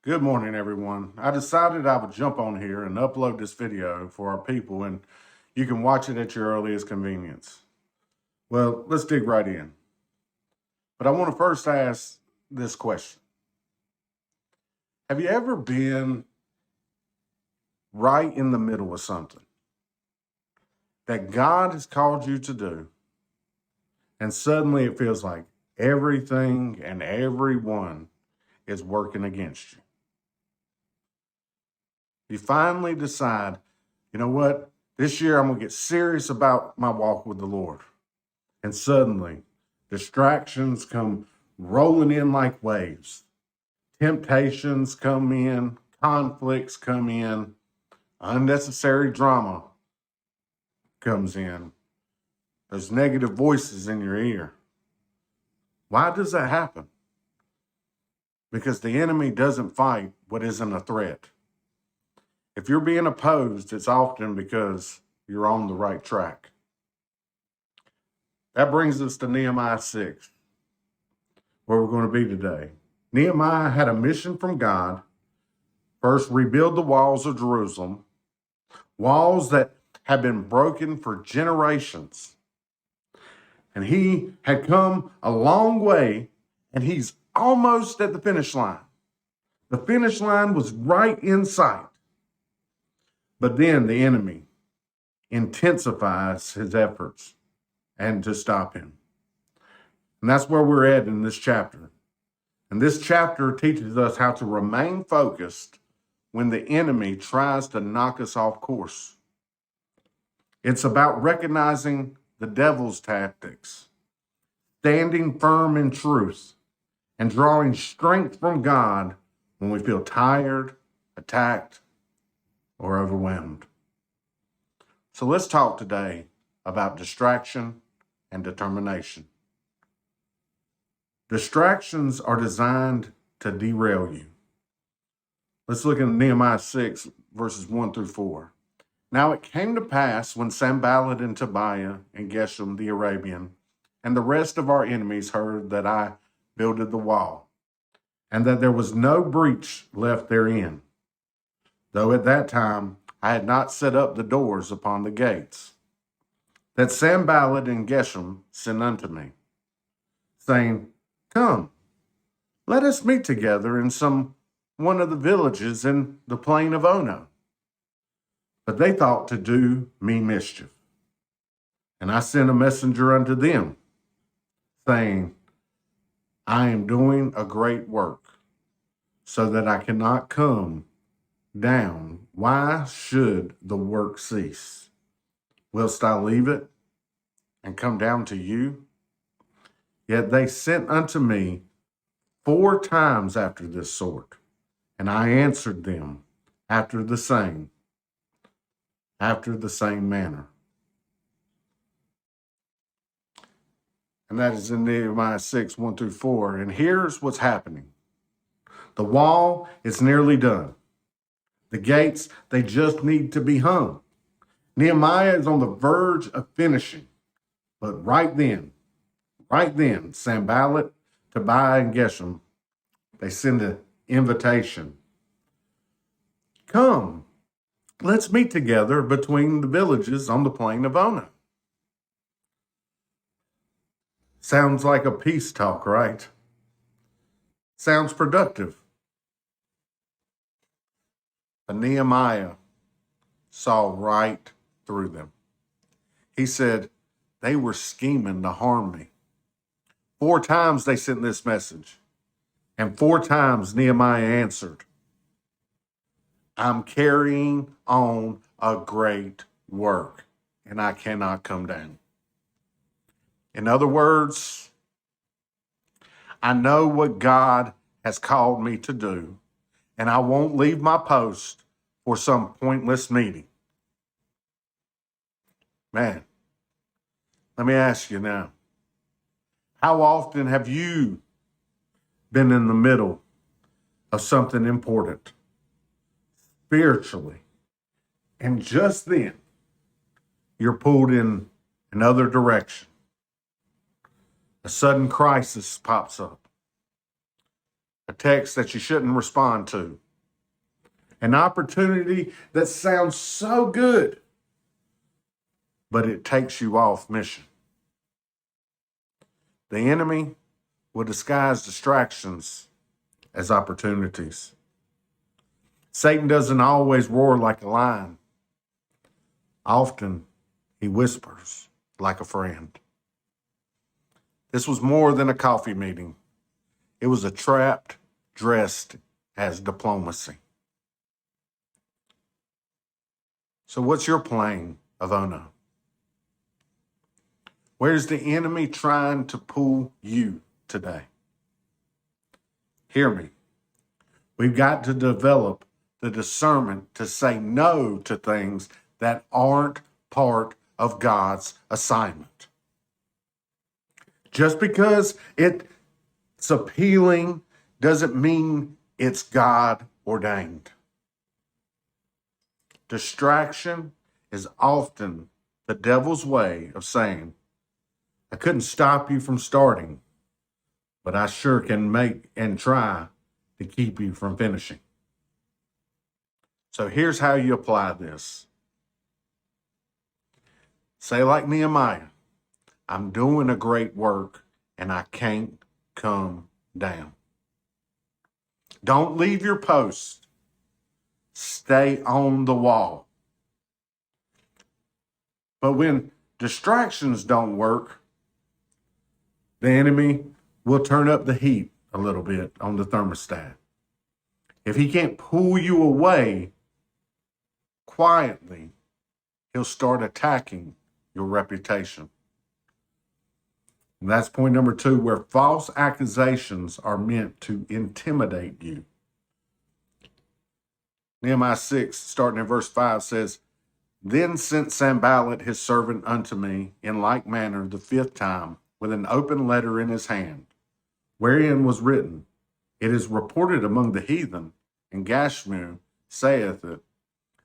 Good morning, everyone. I decided I would jump on here and upload this video for our people, and you can watch it at your earliest convenience. Well, let's dig right in. But I want to first ask this question. Have you ever been right in the middle of something that God has called you to do, and suddenly it feels like everything and everyone is working against you? You finally decide, you know what? This year I'm going to get serious about my walk with the Lord. And suddenly, distractions come rolling in like waves. Temptations come in, conflicts come in, unnecessary drama comes in. There's negative voices in your ear. Why does that happen? Because the enemy doesn't fight what isn't a threat. If you're being opposed, it's often because you're on the right track. That brings us to Nehemiah 6, where we're going to be today. Nehemiah had a mission from God. First, rebuild the walls of Jerusalem, walls that had been broken for generations. And he had come a long way, and he's almost at the finish line. The finish line was right in sight. But then the enemy intensifies his efforts and to stop him. And that's where we're at in this chapter. And this chapter teaches us how to remain focused when the enemy tries to knock us off course. It's about recognizing the devil's tactics, standing firm in truth, and drawing strength from God when we feel tired, attacked, or overwhelmed. So let's talk today about distraction and determination. Distractions are designed to derail you. Let's look at Nehemiah 6, verses 1 through 4. Now it came to pass when Sanballat and Tobiah and Geshem the Arabian and the rest of our enemies heard that I builded the wall, and that there was no breach left therein, though at that time I had not set up the doors upon the gates, that Sanballat and Geshem sent unto me, saying, Come, let us meet together in one of the villages in the plain of Ono. But they thought to do me mischief. And I sent a messenger unto them, saying, I am doing a great work, so that I cannot come down. Why should the work cease? Whilst I leave it and come down to you? Yet they sent unto me 4 times after this sort, and I answered them after the same manner. And that is in Nehemiah 6, 1 through 4. And here's what's happening. The wall is nearly done. The gates, they just need to be hung. Nehemiah is on the verge of finishing. But right then, Sanballat, Tobiah, and Geshem, they send an invitation. Come, let's meet together between the villages on the plain of Ono. Sounds like a peace talk, right? Sounds productive. But Nehemiah saw right through them. He said, they were scheming to harm me. 4 times they sent this message. And 4 times Nehemiah answered, I'm carrying on a great work, and I cannot come down. In other words, I know what God has called me to do, and I won't leave my post for some pointless meeting. Man, let me ask you now, how often have you been in the middle of something important spiritually, and just then you're pulled in another direction? A sudden crisis pops up. a text that you shouldn't respond to, an opportunity that sounds so good, but it takes you off mission. The enemy will disguise distractions as opportunities. Satan doesn't always roar like a lion. Often he whispers like a friend. This was more than a coffee meeting. It was a trap dressed as diplomacy. So what's your plan of Ono? Where's the enemy trying to pull you today? Hear me. We've got to develop the discernment to say no to things that aren't part of God's assignment. Just because it's appealing doesn't mean it's God ordained. Distraction is often the devil's way of saying, I couldn't stop you from starting, but I sure can make and try to keep you from finishing. So here's how you apply this. Say like Nehemiah, I'm doing a great work and I can't come down. Don't leave your post. Stay on the wall. But when distractions don't work, the enemy will turn up the heat a little bit on the thermostat. If he can't pull you away quietly, he'll start attacking your reputation. And that's point number 2, where false accusations are meant to intimidate you. Nehemiah 6, starting in verse 5, says, Then sent Sanballat his servant unto me in like manner the 5th time, with an open letter in his hand, wherein was written, It is reported among the heathen, and Gashmu saith it,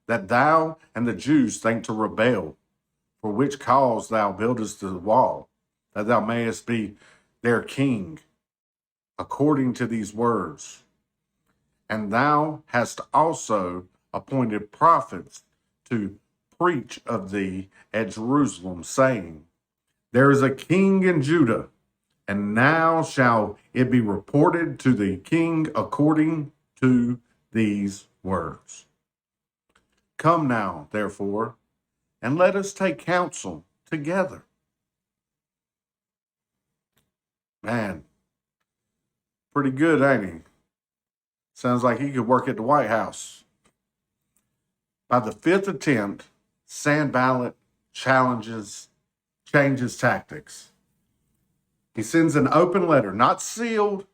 that thou and the Jews think to rebel, for which cause thou buildest the wall, that thou mayest be their king, according to these words. And thou hast also appointed prophets to preach of thee at Jerusalem, saying, There is a king in Judah, and now shall it be reported to the king according to these words. Come now, therefore, and let us take counsel together. Man, pretty good, ain't he? Sounds like he could work at the White House. By the 5th attempt, Sanballat changes tactics. He sends an open letter, not sealed,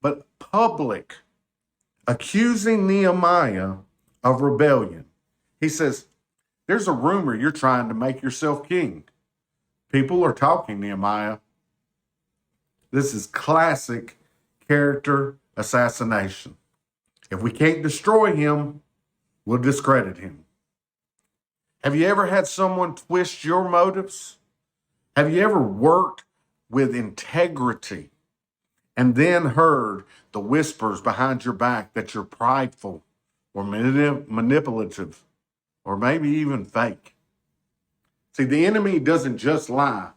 but public, accusing Nehemiah of rebellion. He says, There's a rumor you're trying to make yourself king. People are talking, Nehemiah. This is classic character assassination. If we can't destroy him, we'll discredit him. Have you ever had someone twist your motives? Have you ever worked with integrity and then heard the whispers behind your back that you're prideful or manipulative or maybe even fake? See, the enemy doesn't just lie.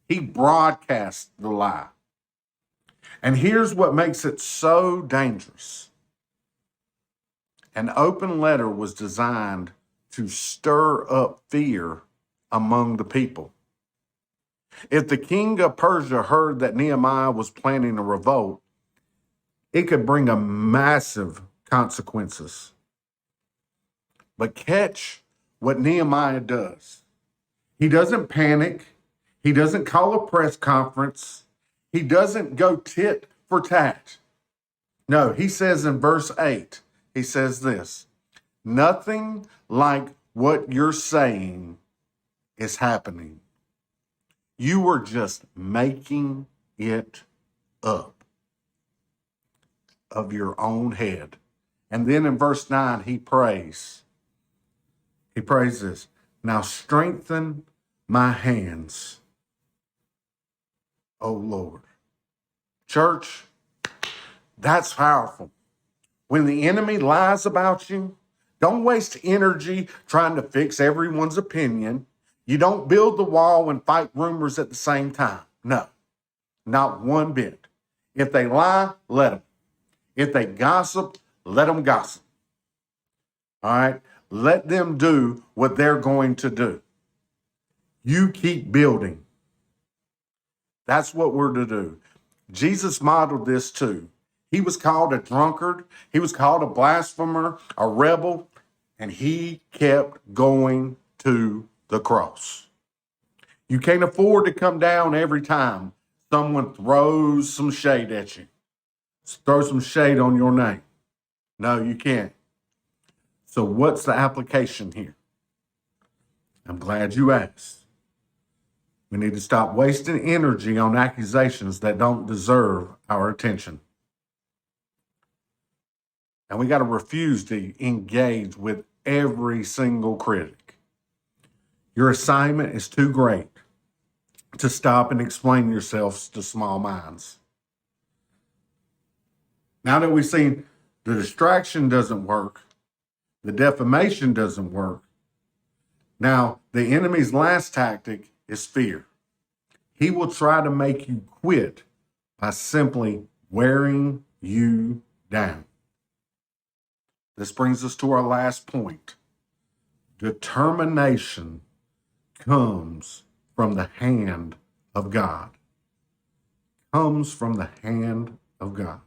He broadcasts the lie. And here's what makes it so dangerous. An open letter was designed to stir up fear among the people. If the king of Persia heard that Nehemiah was planning a revolt, it could bring a massive consequences. But catch what Nehemiah does. He doesn't panic. He doesn't call a press conference. He doesn't go tit for tat. No, he says in verse 8, he says this, Nothing like what you're saying is happening. You were just making it up of your own head. And then in verse 9, he prays. He prays this, Now strengthen my hands, O Lord. Church, That's powerful. When the enemy lies about you, don't waste energy trying to fix everyone's opinion. You don't build the wall and fight rumors at the same time. No, not one bit. If they lie, let them. If they gossip, let them gossip. All right? Let them do what they're going to do. You keep building. That's what we're to do. Jesus modeled this too. He was called a drunkard. He was called a blasphemer, a rebel, and he kept going to the cross. You can't afford to come down every time someone throws some shade at you. Throw some shade on your name. No, you can't. So what's the application here? I'm glad you asked. We need to stop wasting energy on accusations that don't deserve our attention. And we got to refuse to engage with every single critic. Your assignment is too great to stop and explain yourselves to small minds. Now that we've seen the distraction doesn't work, the defamation doesn't work, now the enemy's last tactic is fear. He will try to make you quit by simply wearing you down. This brings us to our last point. Determination comes from the hand of God. Comes from the hand of God.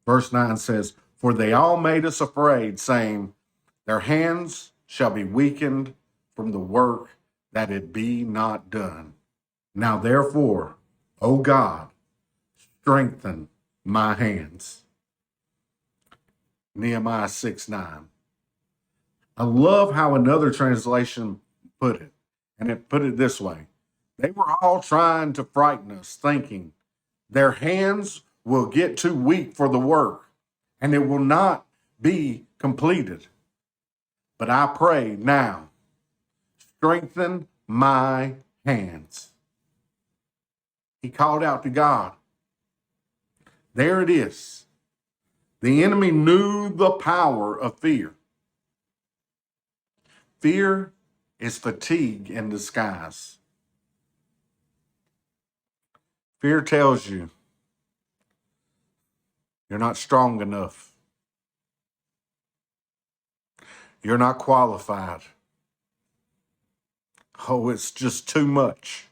Verse 9 says, "For they all made us afraid, saying, their hands shall be weakened from the work that it be not done. Now therefore, O God, strengthen my hands." Nehemiah 6:9. I love how another translation put it, and it put it this way. They were all trying to frighten us, thinking their hands will get too weak for the work, and it will not be completed. But I pray now, strengthen my hands. He called out to God. There it is. The enemy knew the power of fear. Fear is fatigue in disguise. Fear tells you you're not strong enough. You're not qualified. Oh, it's just too much.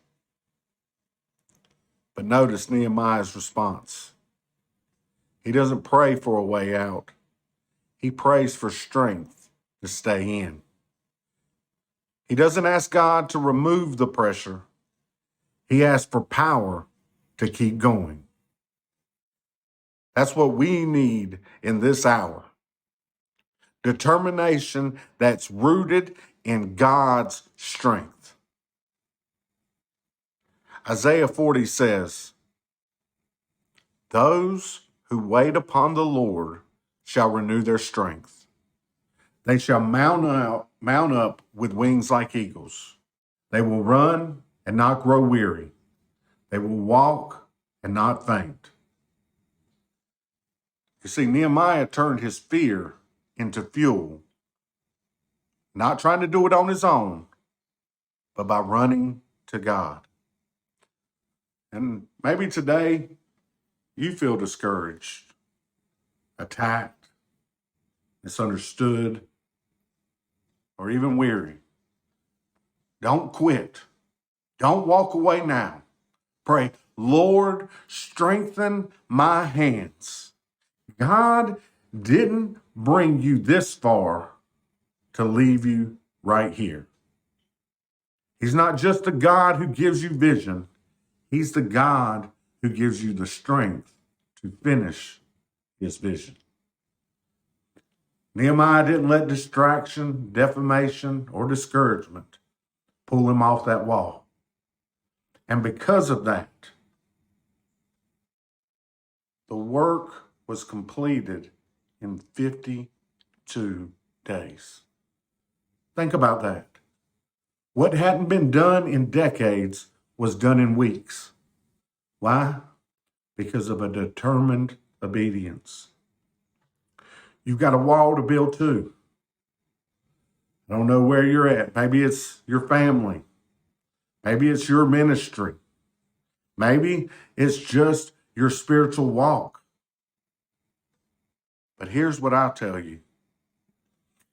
But notice Nehemiah's response. He doesn't pray for a way out. He prays for strength to stay in. He doesn't ask God to remove the pressure. He asks for power to keep going. That's what we need in this hour. Determination that's rooted in God's strength. Isaiah 40 says, "Those who wait upon the Lord shall renew their strength. They shall mount up with wings like eagles. They will run and not grow weary. They will walk and not faint." You see, Nehemiah turned his fear into fuel, not trying to do it on his own, but by running to God. And maybe today you feel discouraged, attacked, misunderstood, or even weary. Don't quit. Don't walk away now. Pray, Lord, strengthen my hands. God didn't bring you this far to leave you right here. He's not just a God who gives you vision. He's the God who gives you the strength to finish his vision. Nehemiah didn't let distraction, defamation, or discouragement pull him off that wall. And because of that, the work was completed in 52 days. Think about that. What hadn't been done in decades was done in weeks. Why? Because of a determined obedience. You've got a wall to build too. I don't know where you're at. Maybe it's your family. Maybe it's your ministry. Maybe it's just your spiritual walk. But here's what I'll tell you.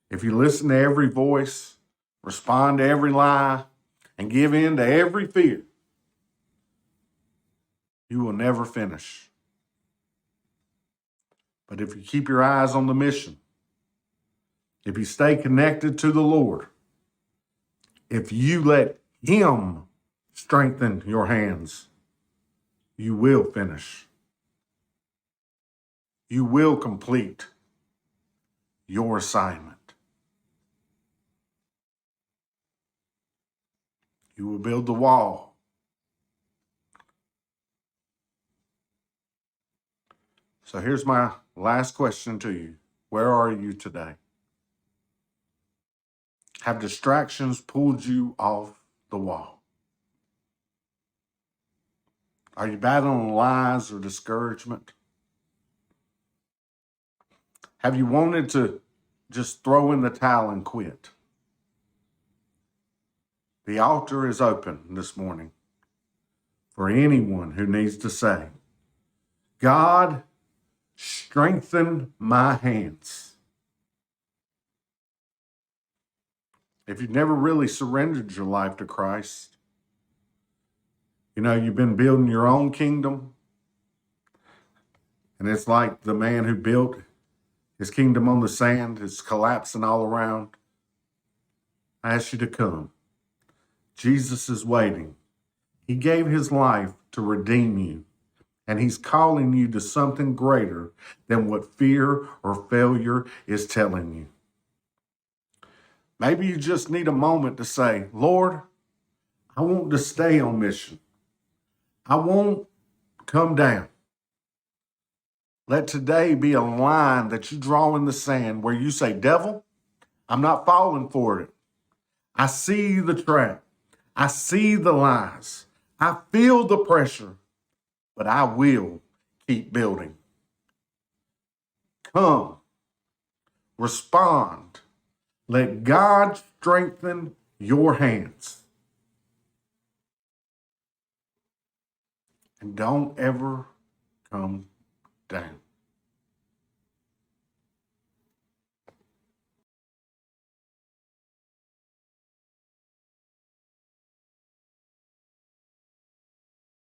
If you listen to every voice, respond to every lie, and give in to every fear, you will never finish. But if you keep your eyes on the mission, if you stay connected to the Lord, if you let Him strengthen your hands, you will finish. You will complete your assignment. You will build the wall. So here's my last question to you. Where are you today? Have distractions pulled you off the wall? Are you battling lies or discouragement? Have you wanted to just throw in the towel and quit? The altar is open this morning for anyone who needs to say, God, strengthen my hands. If you've never really surrendered your life to Christ, you've been building your own kingdom. And it's like the man who built his kingdom on the sand is collapsing all around. I ask you to come. Jesus is waiting. He gave his life to redeem you. And he's calling you to something greater than what fear or failure is telling you. Maybe you just need a moment to say, Lord, I want to stay on mission. I won't come down. Let today be a line that you draw in the sand where you say, devil, I'm not falling for it. I see the trap. I see the lies. I feel the pressure, but I will keep building. Come, respond. Let God strengthen your hands. And don't ever come down.